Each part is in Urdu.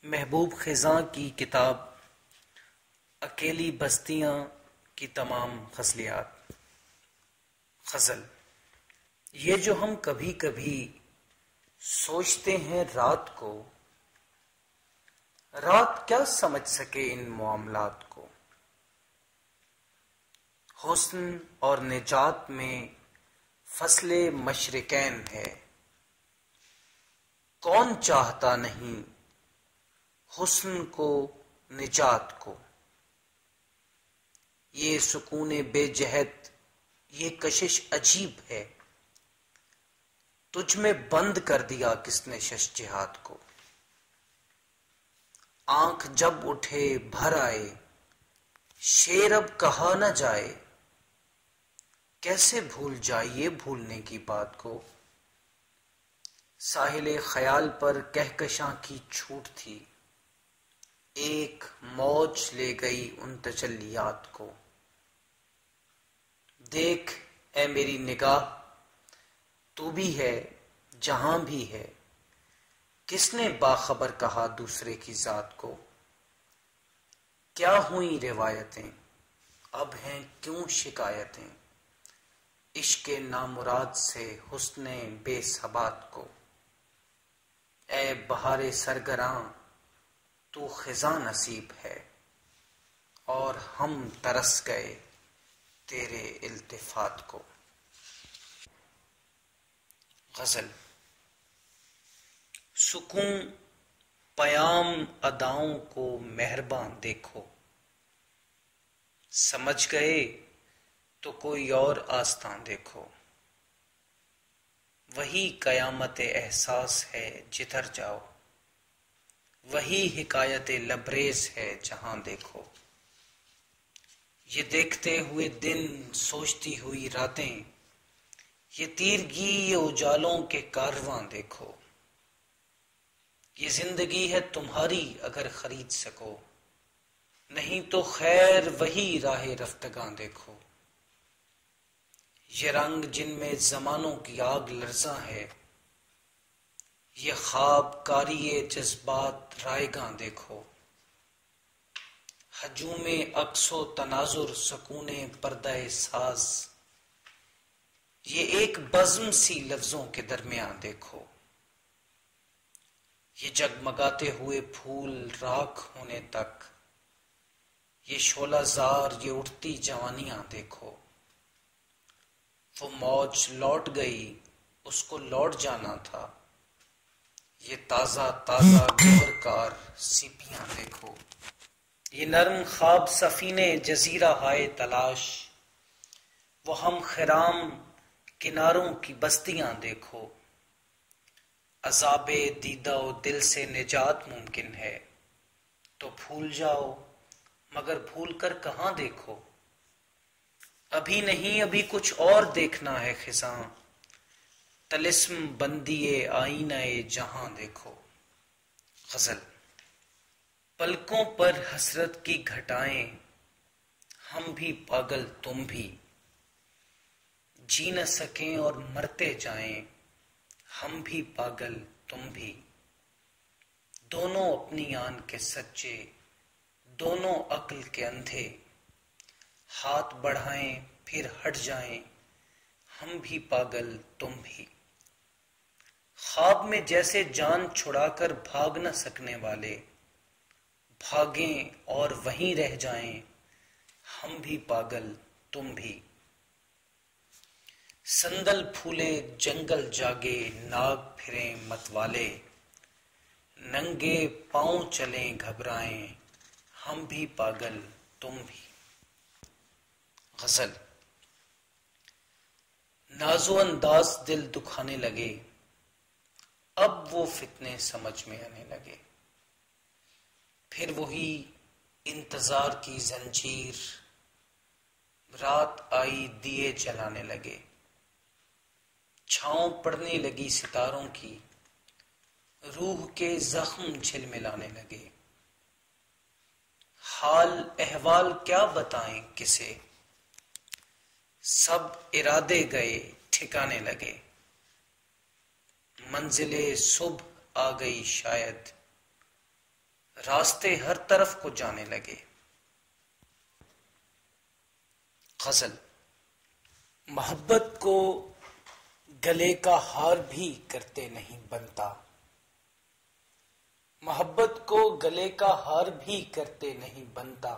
محبوب خزاں کی کتاب اکیلی بستیاں کی تمام غزلیات۔ غزل: یہ جو ہم کبھی کبھی سوچتے ہیں رات کو، رات کیا سمجھ سکے ان معاملات کو۔ حسن اور نجات میں فصل مشرقین ہے، کون چاہتا نہیں حسن کو نجات کو۔ یہ سکون بے جہت، یہ کشش عجیب ہے، تجھ میں بند کر دیا کس نے شش جہات کو۔ آنکھ جب اٹھے بھر آئے، شعر اب کہا نہ جائے، کیسے بھول جائیے بھولنے کی بات کو۔ ساحل خیال پر کہکشاں کی چھوٹ تھی، ایک موج لے گئی ان تجلیات کو۔ دیکھ اے میری نگاہ، تو بھی ہے جہاں بھی ہے، کس نے باخبر کہا دوسرے کی ذات کو۔ کیا ہوئیں روایتیں، اب ہیں کیوں شکایتیں، عشق نامراد سے حسن بے ثبات کو۔ اے بہار سرگراں تو خزاں نصیب ہے، اور ہم ترس گئے تیرے التفات کو۔ غزل: سکون پیام اداؤں کو مہرباں دیکھو، سمجھ گئے تو کوئی اور آستاں دیکھو۔ وہی قیامت احساس ہے جدھر جاؤ، وہی حکایت لبریز ہے جہاں دیکھو۔ یہ دیکھتے ہوئے دن سوچتی ہوئی راتیں، یہ تیرگی یہ اجالوں کے کارواں دیکھو۔ یہ زندگی ہے تمہاری اگر خرید سکو، نہیں تو خیر وہی راہ رفتگاں دیکھو۔ یہ رنگ جن میں زمانوں کی آگ لرزاں ہے، یہ خواب کاری جذبات رائگاں دیکھو۔ ہجوم عکس و تناظر سکون پردہ ساز، یہ ایک بزم سی لفظوں کے درمیان دیکھو۔ یہ جگمگاتے ہوئے پھول راکھ ہونے تک، یہ شعلہ زار یہ اٹھتی جوانیاں دیکھو۔ وہ موج لوٹ گئی اس کو لوٹ جانا تھا، یہ تازہ تازہ گوہرکار سیپیاں دیکھو۔ یہ نرم خواب سفینے جزیرہ ہائے تلاش، وہ ہم خرام کناروں کی بستیاں دیکھو۔ عذاب دیدہ و دل سے نجات ممکن ہے، تو بھول جاؤ مگر بھول کر کہاں دیکھو۔ ابھی نہیں ابھی کچھ اور دیکھنا ہے خزاں، طلسم بندی آئینہ جہاں دیکھو۔ غزل: پلکوں پر حسرت کی گھٹائیں، ہم بھی پاگل تم بھی، جی نہ سکیں اور مرتے جائیں، ہم بھی پاگل تم بھی۔ دونوں اپنی آن کے سچے، دونوں عقل کے اندھے، ہاتھ بڑھائیں پھر ہٹ جائیں، ہم بھی پاگل تم بھی۔ خواب میں جیسے جان چھڑا کر بھاگ نہ سکنے والے، بھاگیں اور وہیں رہ جائیں، ہم بھی پاگل تم بھی۔ سندل پھولے جنگل جاگے ناگ پھریں متوالے، ننگے پاؤں چلیں گھبرائیں، ہم بھی پاگل تم بھی۔ غزل: ناز و انداز دل دکھانے لگے، اب وہ فتنے سمجھ میں آنے لگے۔ پھر وہی انتظار کی زنجیر، رات آئی دیے جلانے لگے۔ چھاؤں پڑنے لگی ستاروں کی، روح کے زخم جھلملانے لگے۔ حال احوال کیا بتائیں کسے، سب ارادے گئے ٹھکانے لگے۔ منزل صبح آ گئی شاید، راستے ہر طرف کو جانے لگے۔ غزل۔ محبت کو گلے کا ہار بھی کرتے نہیں بنتا، محبت کو گلے کا ہار بھی کرتے نہیں بنتا،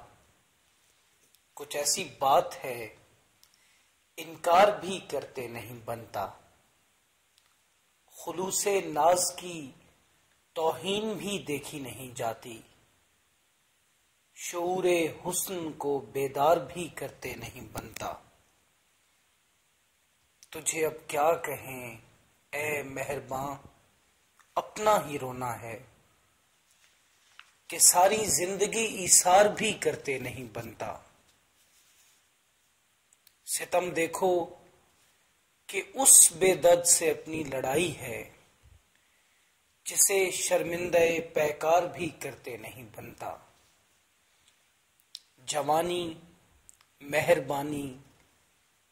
کچھ ایسی بات ہے انکار بھی کرتے نہیں بنتا، خلوص ناز کی توہین بھی دیکھی نہیں جاتی، شعور حسن کو بیدار بھی کرتے نہیں بنتا، تجھے اب کیا کہیں اے مہرباں اپنا ہی رونا ہے، کہ ساری زندگی ایثار بھی کرتے نہیں بنتا، ستم دیکھو کہ اس بے درد سے اپنی لڑائی ہے، جسے شرمندہ پیکار بھی کرتے نہیں بنتا، جوانی مہربانی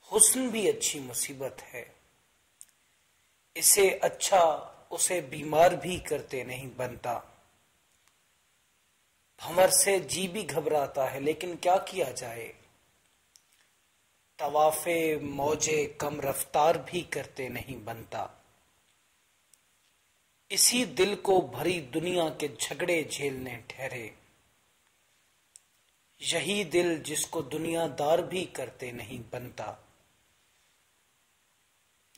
حسن بھی اچھی مصیبت ہے، اسے اچھا اسے بیمار بھی کرتے نہیں بنتا، بھنور سے جی بھی گھبراتا ہے لیکن کیا کیا جائے، طواف موجے کم رفتار بھی کرتے نہیں بنتا، اسی دل کو بھری دنیا کے جھگڑے جھیلنے ٹھہرے، یہی دل جس کو دنیا دار بھی کرتے نہیں بنتا،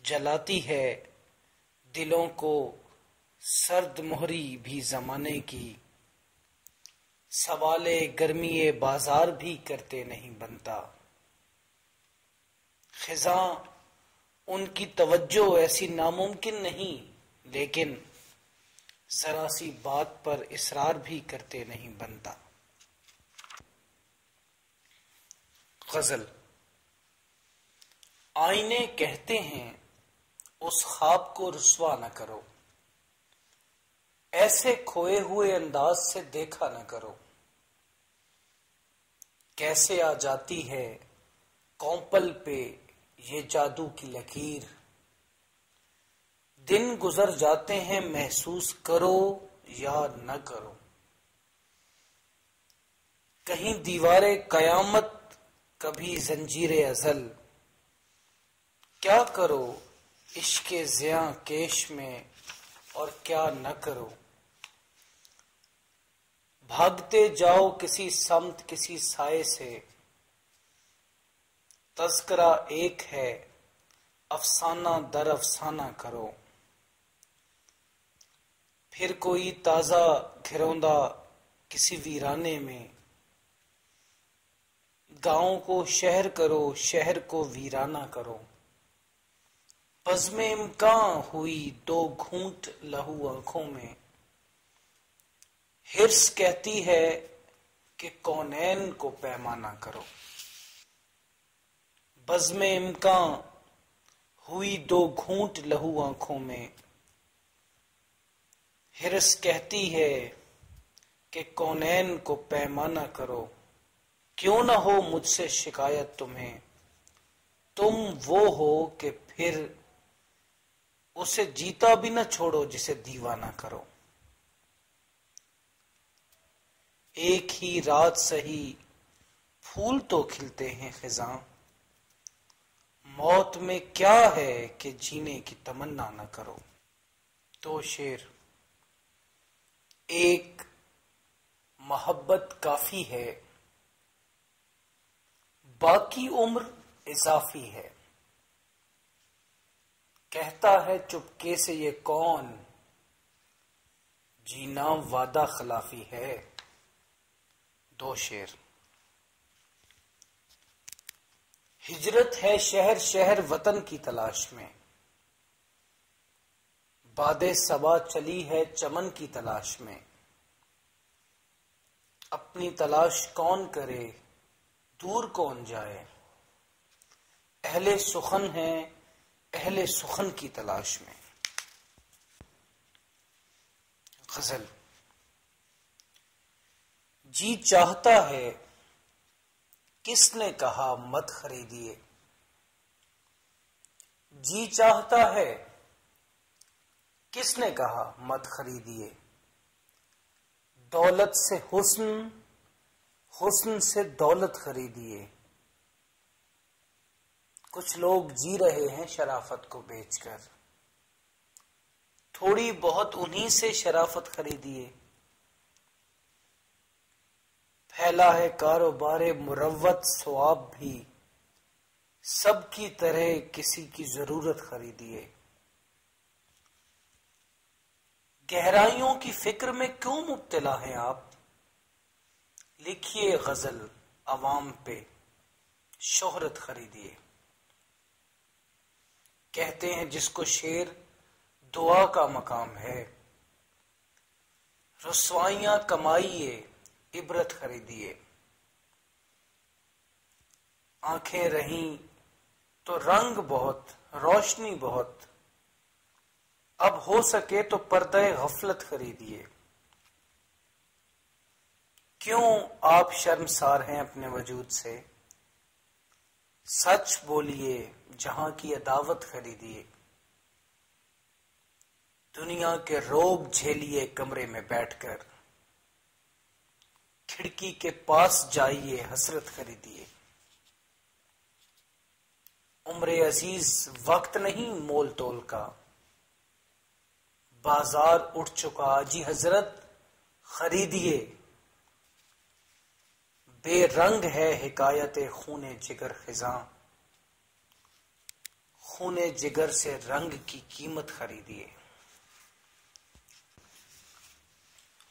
جلاتی ہے دلوں کو سرد مہری بھی زمانے کی، سوال گرمی بازار بھی کرتے نہیں بنتا، خزاں ان کی توجہ ایسی ناممکن نہیں، لیکن ذرا سی بات پر اصرار بھی کرتے نہیں بنتا۔ غزل۔ آئینے کہتے ہیں اس خواب کو رسوا نہ کرو، ایسے کھوئے ہوئے انداز سے دیکھا نہ کرو، کیسے آ جاتی ہے کونپل پہ یہ جادو کی لکیر، دن گزر جاتے ہیں محسوس کرو یا نہ کرو، کہیں دیوار قیامت کبھی زنجیر ازل، کیا کرو عشق زیاں کیش میں اور کیا نہ کرو، بھاگتے جاؤ کسی سمت کسی سائے سے، تذکرہ ایک ہے افسانہ در افسانہ کرو، پھر کوئی تازہ گھروندہ کسی ویرانے میں، گاؤں کو شہر کرو شہر کو ویرانہ کرو، بزم امکاں ہوئی دو گھونٹ لہو آنکھوں میں، حرص کہتی ہے کہ کونین کو پیمانہ کرو، بزم امکاں ہوئی دو گھونٹ لہو آنکھوں میں، حرص کہتی ہے کہ کونین کو پیمانہ کرو، کیوں نہ ہو مجھ سے شکایت تمہیں، تم وہ ہو کہ پھر اسے جیتا بھی نہ چھوڑو جسے دیوانہ کرو، ایک ہی رات سہی پھول تو کھلتے ہیں خزاں، موت میں کیا ہے کہ جینے کی تمنا نہ کرو۔ تو شعر۔ ایک محبت کافی ہے، باقی عمر اضافی ہے، کہتا ہے چپکے سے یہ کون، جینا وعدہ خلافی ہے۔ دو شعر۔ ہجرت ہے شہر شہر وطن کی تلاش میں، باد صبا چلی ہے چمن کی تلاش میں، اپنی تلاش کون کرے دور کون جائے، اہل سخن ہیں اہل سخن کی تلاش میں۔ غزل۔ جی چاہتا ہے کس نے کہا مت خریدیے، جی چاہتا ہے کس نے کہا مت خریدیے، دولت سے حسن، حسن سے دولت خریدیے. کچھ لوگ جی رہے ہیں شرافت کو بیچ کر. تھوڑی بہت انہی سے شرافت خریدیے. پھیلا ہے کاروبار مروت ثواب بھی، سب کی طرح کسی کی ضرورت خریدیے. گہرائیوں کی فکر میں کیوں مبتلا ہیں آپ؟ لکھیے غزل عوام پہ، شہرت خریدیے. کہتے ہیں جس کو شعر دعا کا مقام ہے، رسوائیاں کمائیے عبرت خریدیے. آنکھیں رہیں تو رنگ بہت، روشنی بہت، اب ہو سکے تو پردہ غفلت خریدیے. کیوں آپ شرمسار ہیں اپنے وجود سے؟ سچ بولیے جہاں کی عداوت خریدیے. دنیا کے روب جھیلیے کمرے میں بیٹھ کر، کھڑکی کے پاس جائیے حسرت خریدیے. عمر عزیز وقت نہیں مول تول کا، بازار اٹھ چکا جی حضرت خریدیے. بے رنگ ہے حکایت خون جگر خزاں، خون جگر سے رنگ کی قیمت خریدیے.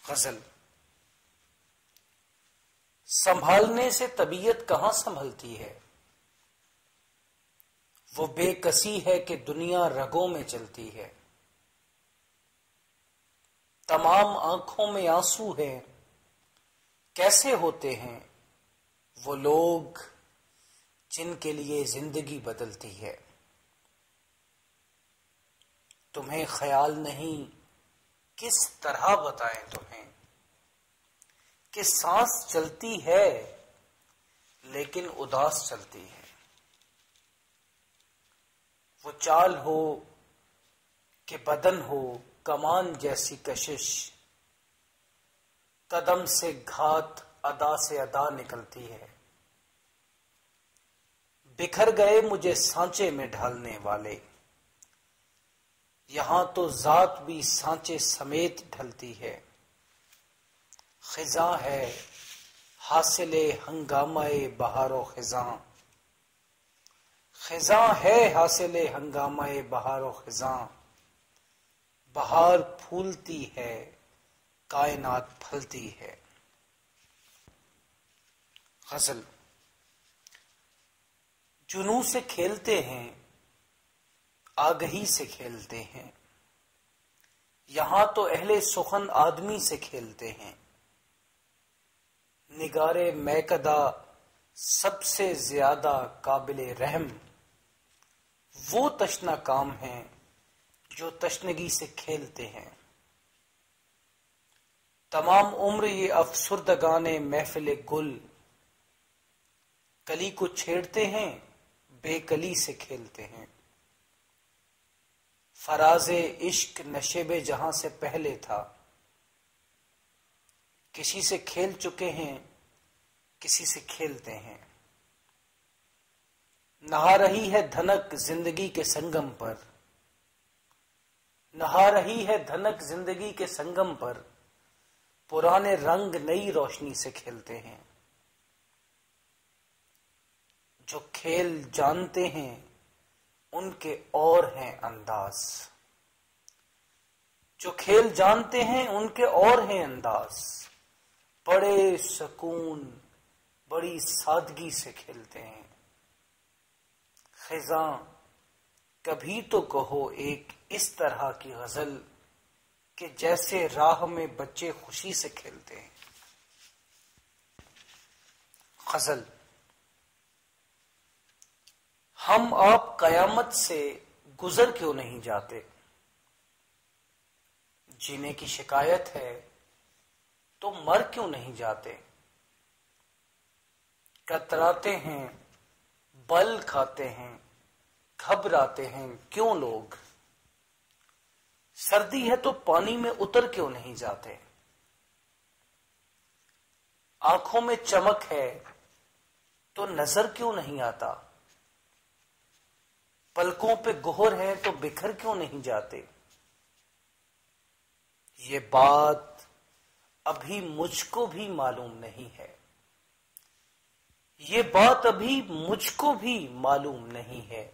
غزل. سنبھالنے سے طبیعت کہاں سنبھلتی ہے، وہ بے کسی ہے کہ دنیا رگوں میں چلتی ہے. تمام آنکھوں میں آنسو ہے، کیسے ہوتے ہیں وہ لوگ جن کے لیے زندگی بدلتی ہے. تمہیں خیال نہیں کس طرح بتائیں تمہیں کہ سانس چلتی ہے لیکن اداس چلتی ہے. وہ چال ہو کہ بدن ہو کمان جیسی کشش، قدم سے گھات ادا سے ادا نکلتی ہے. بکھر گئے مجھے سانچے میں ڈھالنے والے، یہاں تو ذات بھی سانچے سمیت ڈھلتی ہے. خزاں ہے حاصل ہنگامہ بہار و خزاں، خزاں ہے حاصل ہنگامہ بہار و خزاں. بہار پھولتی ہے کائنات پھلتی ہے. غزل. جنوں سے کھیلتے ہیں آگہی سے کھیلتے ہیں، یہاں تو اہل سخن آدمی سے کھیلتے ہیں. نگار میکدہ سب سے زیادہ قابل رحم، وہ تشنہ کام ہیں جو تشنگی سے کھیلتے ہیں. تمام عمر یہ افسردگان محفل گل، کلی کو چھیڑتے ہیں بے کلی سے کھیلتے ہیں. فراز عشق نشیب جہاں سے پہلے تھا، کسی سے کھیل چکے ہیں کسی سے کھیلتے ہیں. نہا رہی ہے دھنک زندگی کے سنگم پر، نہا رہی ہے دھنک زندگی کے سنگم پر، پرانے رنگ نئی روشنی سے کھیلتے ہیں. جو کھیل جانتے ہیں ان کے اور ہیں انداز، جو کھیل جانتے ہیں ان کے اور ہیں انداز. بڑے سکون بڑی سادگی سے کھیلتے ہیں. خزاں کبھی تو کہو ایک اس طرح کی غزل کہ جیسے راہ میں بچے خوشی سے کھیلتے ہیں. غزل. ہم آپ قیامت سے گزر کیوں نہیں جاتے؟ جینے کی شکایت ہے تو مر کیوں نہیں جاتے؟ کتراتے ہیں بل کھاتے ہیں گھبراتے ہیں کیوں لوگ؟ سردی ہے تو پانی میں اتر کیوں نہیں جاتے؟ آنکھوں میں چمک ہے تو نظر کیوں نہیں آتا؟ پلکوں پہ گہر ہے تو بکھر کیوں نہیں جاتے؟ یہ بات ابھی مجھ کو بھی معلوم نہیں ہے، یہ بات ابھی مجھ کو بھی معلوم نہیں ہے۔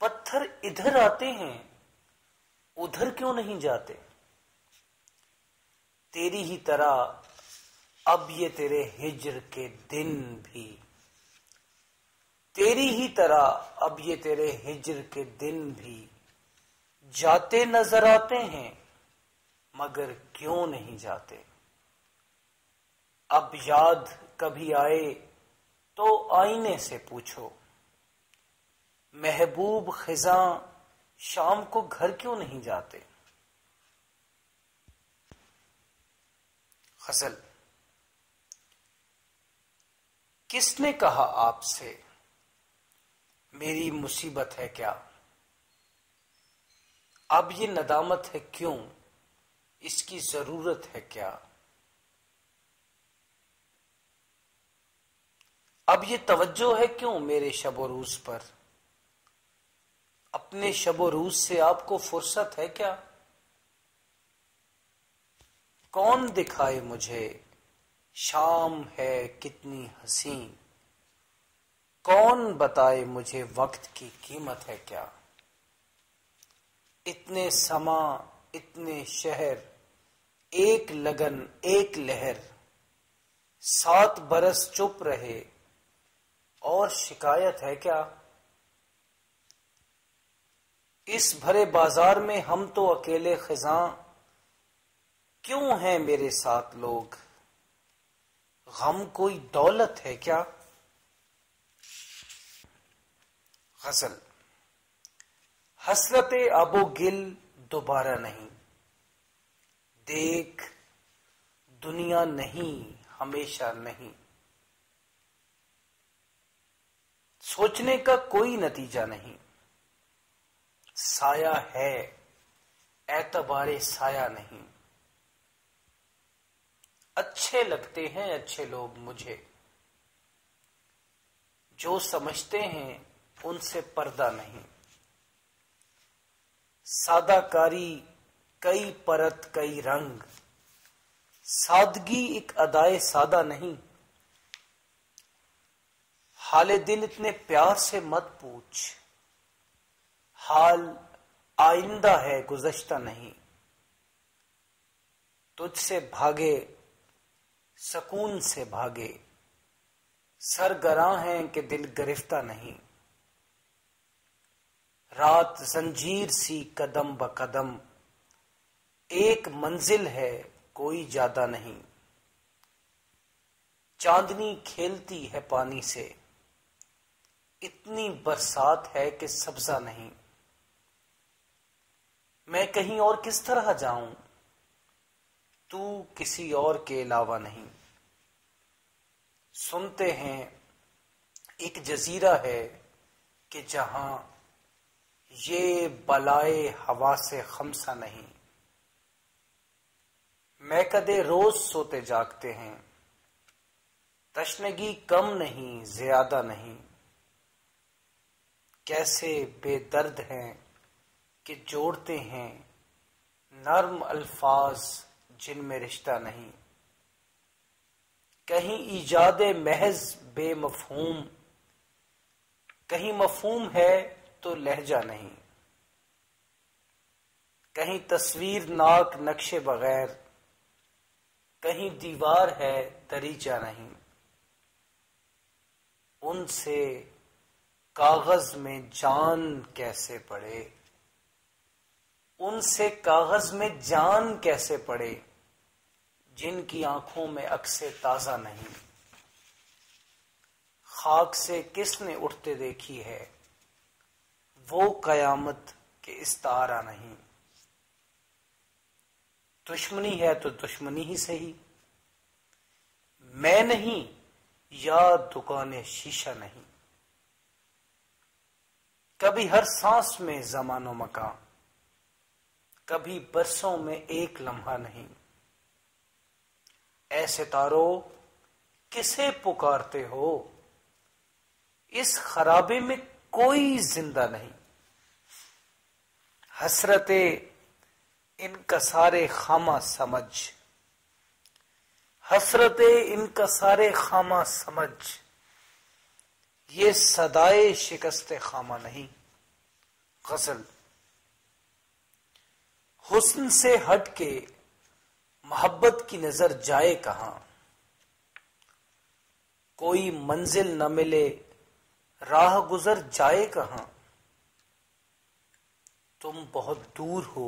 پتھر ادھر آتے ہیں ادھر کیوں نہیں جاتے؟ تیری ہی طرح اب یہ تیرے ہجر کے دن بھی، تیری ہی طرح اب یہ تیرے ہجر کے دن بھی جاتے نظر آتے ہیں مگر کیوں نہیں جاتے؟ اب یاد کبھی آئے تو آئینے سے پوچھو، محبوب خزاں شام کو گھر کیوں نہیں جاتے؟ غزل۔ کس نے کہا آپ سے میری مصیبت ہے کیا؟ اب یہ ندامت ہے کیوں، اس کی ضرورت ہے کیا؟ اب یہ توجہ ہے کیوں میرے شب و روز پر، اپنے شب و روز سے آپ کو فرصت ہے کیا؟ کون دکھائے مجھے شام ہے کتنی حسین، کون بتائے مجھے وقت کی قیمت ہے کیا؟ اتنے سما اتنے شہر، ایک لگن ایک لہر، 7 برس چپ رہے اور شکایت ہے کیا؟ اس بھرے بازار میں ہم تو اکیلے خزاں، کیوں ہیں میرے ساتھ لوگ؟ غم کوئی دولت ہے کیا؟ غزل۔ حسرت آب و گل دوبارہ نہیں، دیکھ دنیا نہیں ہمیشہ نہیں، سوچنے کا کوئی نتیجہ نہیں، سایہ ہے اعتبار سایہ نہیں، اچھے لگتے ہیں اچھے لوگ مجھے، جو سمجھتے ہیں ان سے پردہ نہیں، سادہ کاری کئی پرت کئی رنگ، سادگی ایک ادائے سادہ نہیں، حال دل اتنے پیار سے مت پوچھ، حال آئندہ ہے گزشتہ نہیں، تجھ سے بھاگے سکون سے بھاگے، سرگراں ہیں کہ دل گرفتہ نہیں، رات زنجیر سی قدم بقدم، ایک منزل ہے کوئی جادہ نہیں، چاندنی کھیلتی ہے پانی سے، اتنی برسات ہے کہ سبزہ نہیں، میں کہیں اور کس طرح جاؤں، تو کسی اور کے علاوہ نہیں، سنتے ہیں ایک جزیرہ ہے کہ جہاں یہ بلائے ہوا سے خمسہ نہیں، میں کدے روز سوتے جاگتے ہیں، تشنگی کم نہیں زیادہ نہیں، کیسے بے درد ہیں کہ جوڑتے ہیں نرم الفاظ جن میں رشتہ نہیں، کہیں ایجاد محض بے مفہوم، کہیں مفہوم ہے تو لہجہ نہیں، کہیں تصویر ناک نقشے بغیر، کہیں دیوار ہے دریچہ نہیں، ان سے کاغذ میں جان کیسے پڑے، ان سے کاغذ میں جان کیسے پڑے، جن کی آنکھوں میں عکس تازہ نہیں، خاک سے کس نے اٹھتے دیکھی ہے وہ قیامت کے استعارہ نہیں، دشمنی ہے تو دشمنی ہی صحیح، میں نہیں یا دکان شیشہ نہیں، کبھی ہر سانس میں زمان و مکان، کبھی برسوں میں ایک لمحہ نہیں، اے ستاروں کسے پکارتے ہو؟ اس خرابے میں کوئی زندہ نہیں. حسرت انکسار خامہ سمجھ، حسرت انکسار خامہ سمجھ، یہ صدائے شکست خامہ نہیں. غزل. حسن سے ہٹ کے محبت کی نظر جائے کہاں، کوئی منزل نہ ملے راہ گزر جائے کہاں. تم بہت دور ہو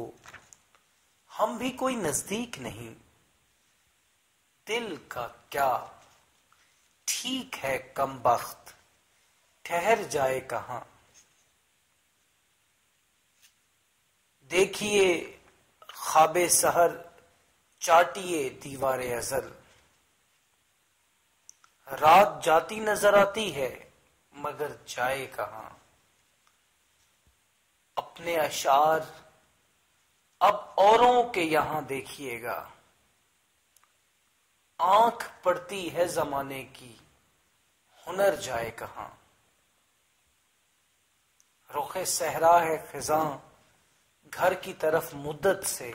ہم بھی کوئی نزدیک نہیں، دل کا کیا ٹھیک ہے کم بخت ٹھہر جائے کہاں. دیکھیے خواب سحر چاٹیے دیوار ازل، رات جاتی نظر آتی ہے مگر جائے کہاں. اپنے اشعار اب اوروں کے یہاں دیکھیے گا، آنکھ پڑتی ہے زمانے کی ہنر جائے کہاں. رخ صحرا ہے خزاں گھر کی طرف مدت سے،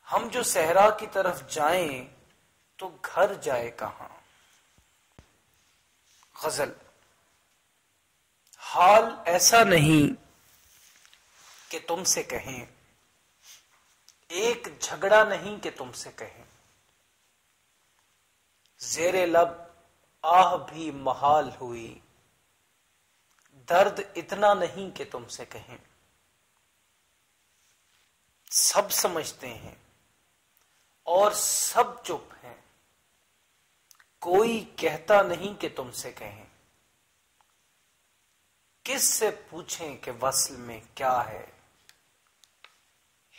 ہم جو صحرا کی طرف جائیں تو گھر جائے کہاں. غزل. حال ایسا نہیں کہ تم سے کہیں، ایک جھگڑا نہیں کہ تم سے کہیں، زیر لب آہ بھی محال ہوئی، درد اتنا نہیں کہ تم سے کہیں. سب سمجھتے ہیں اور سب چپ ہیں، کوئی کہتا نہیں کہ تم سے کہیں. کس سے پوچھیں کہ وصل میں کیا ہے،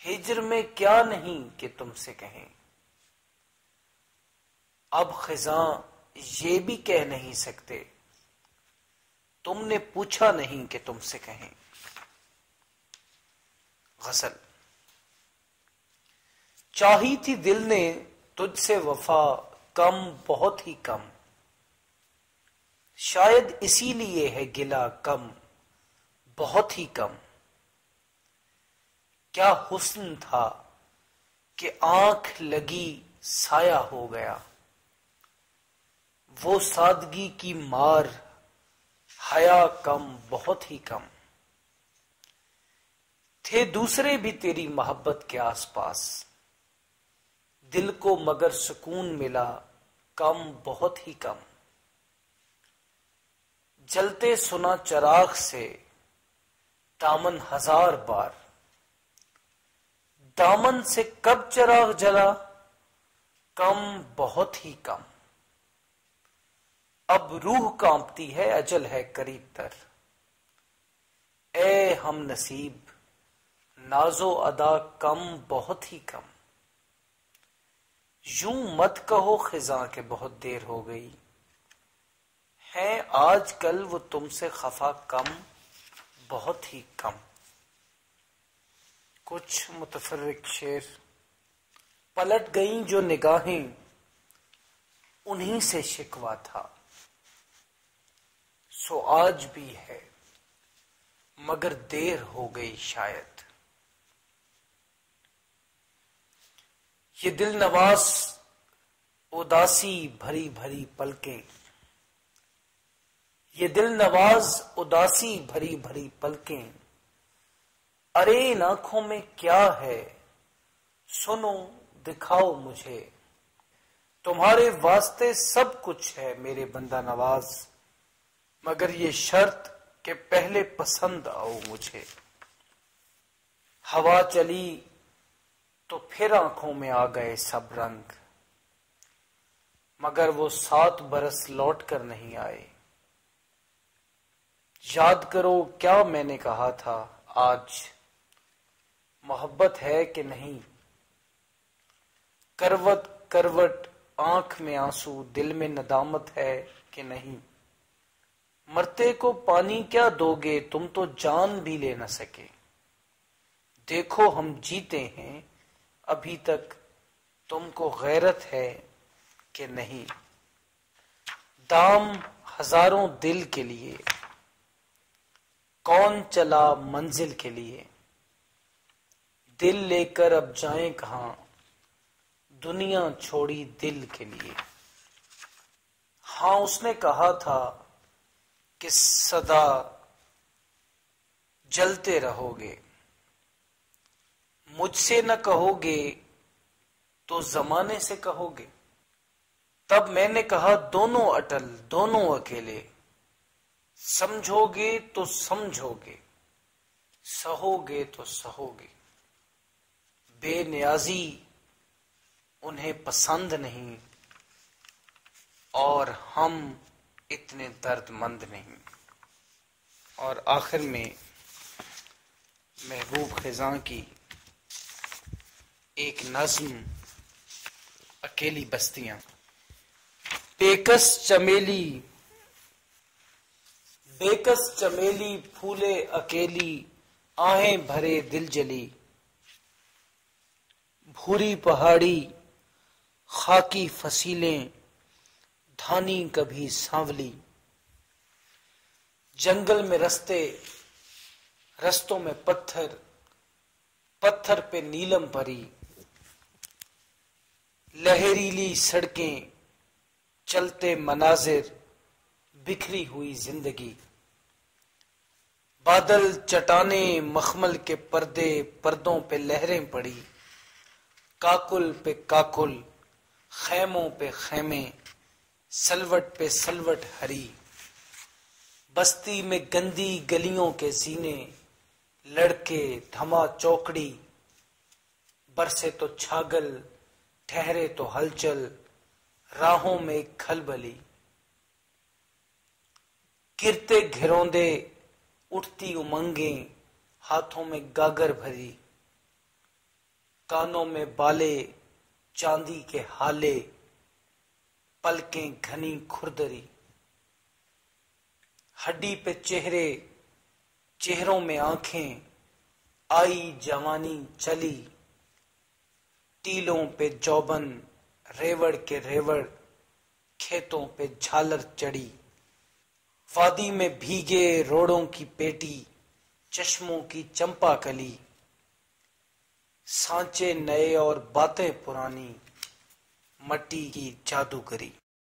ہجر میں کیا نہیں کہ تم سے کہیں. اب خزاں یہ بھی کہہ نہیں سکتے، تم نے پوچھا نہیں کہ تم سے کہیں. غزل. چاہی تھی دل نے تجھ سے وفا کم بہت ہی کم، شاید اسی لیے ہے گلہ کم بہت ہی کم. کیا حسن تھا کہ آنکھ لگی سایہ ہو گیا، وہ سادگی کی مار حیا کم بہت ہی کم. تھے دوسرے بھی تیری محبت کے آس پاس، دل کو مگر سکون ملا کم بہت ہی کم. جلتے سنا چراغ سے دامن ہزار بار، دامن سے کب چراغ جلا کم بہت ہی کم. اب روح کانپتی ہے اجل ہے قریب تر، اے ہم نصیب نازو ادا کم بہت ہی کم. یوں مت کہو خزاں کہ بہت دیر ہو گئی، ہیں آج کل وہ تم سے خفا کم بہت ہی کم. کچھ متفرق شعر. پلٹ گئیں جو نگاہیں انہی سے شکوا تھا، سو آج بھی ہے مگر دیر ہو گئی شاید. یہ دل نواز اداسی بھری بھری پلکیں، یہ دل نواز اداسی بھری بھری پلکیں، ارے ان آنکھوں میں کیا ہے سنو دکھاؤ مجھے. تمہارے واسطے سب کچھ ہے میرے بندہ نواز، مگر یہ شرط کہ پہلے پسند آؤ مجھے. ہوا چلی تو پھر آنکھوں میں آ گئے سب رنگ، مگر وہ 7 برس لوٹ کر نہیں آئے. یاد کرو کیا میں نے کہا تھا آج، محبت ہے کہ نہیں. کروٹ کروٹ آنکھ میں آنسو دل میں ندامت ہے کہ نہیں. مرتے کو پانی کیا دو گے تم تو جان بھی لے نہ سکے. دیکھو ہم جیتے ہیں ابھی تک تم کو غیرت ہے کہ نہیں. دام ہزاروں دل کے لیے، کون چلا منزل کے لیے، دل لے کر اب جائیں کہاں، دنیا چھوڑی دل کے لیے۔ ہاں اس نے کہا تھا کہ سدا جلتے رہو گے، مجھ سے نہ کہو گے تو زمانے سے کہو گے۔ تب میں نے کہا دونوں اٹل دونوں اکیلے، سمجھو گے تو سمجھو گے، سہو گے تو سہو گے۔ بے نیازی انہیں پسند نہیں، اور ہم اتنے درد مند نہیں۔ اور آخر میں محبوب خزاں کی ایک نظم اکیلی بستیاں۔ بیکس چمیلی پھولے اکیلی، آہیں بھرے دل جلی، بھوری پہاڑی خاکی فصیلیں دھانی کبھی سانولی، جنگل میں رستوں میں پتھر پہ نیلم پری، لہریلی سڑکیں چلتے مناظر بکھری ہوئی زندگی، بادل چٹانیں مخمل کے پردوں پہ لہریں پڑی، کاکل پہ کاکل خیموں پہ خیمے، سلوٹ پہ سلوٹ ہری، بستی میں گندی گلیوں کے سینے، لڑکے دھما چوکڑی، برسے تو چھاگل ٹھہرے تو ہلچل، راہوں میں کھلبلی، گرتے گھروندے اٹھتی امنگیں، ہاتھوں میں گاگر بھری، کانوں میں بالے چاندی کے ہالے، پلکیں گھنی کھردری، ہڈی پہ چہروں میں آنکھیں، آئی جوانی چلی، ٹیلوں پہ جوبن ریوڑ کے ریوڑ، کھیتوں پہ جھالر چڑی، وادی میں بھیگے روڑوں کی پیٹی، چشموں کی چمپا کلی، سانچے نئے اور باتیں پرانی، مٹی کی جادوگری۔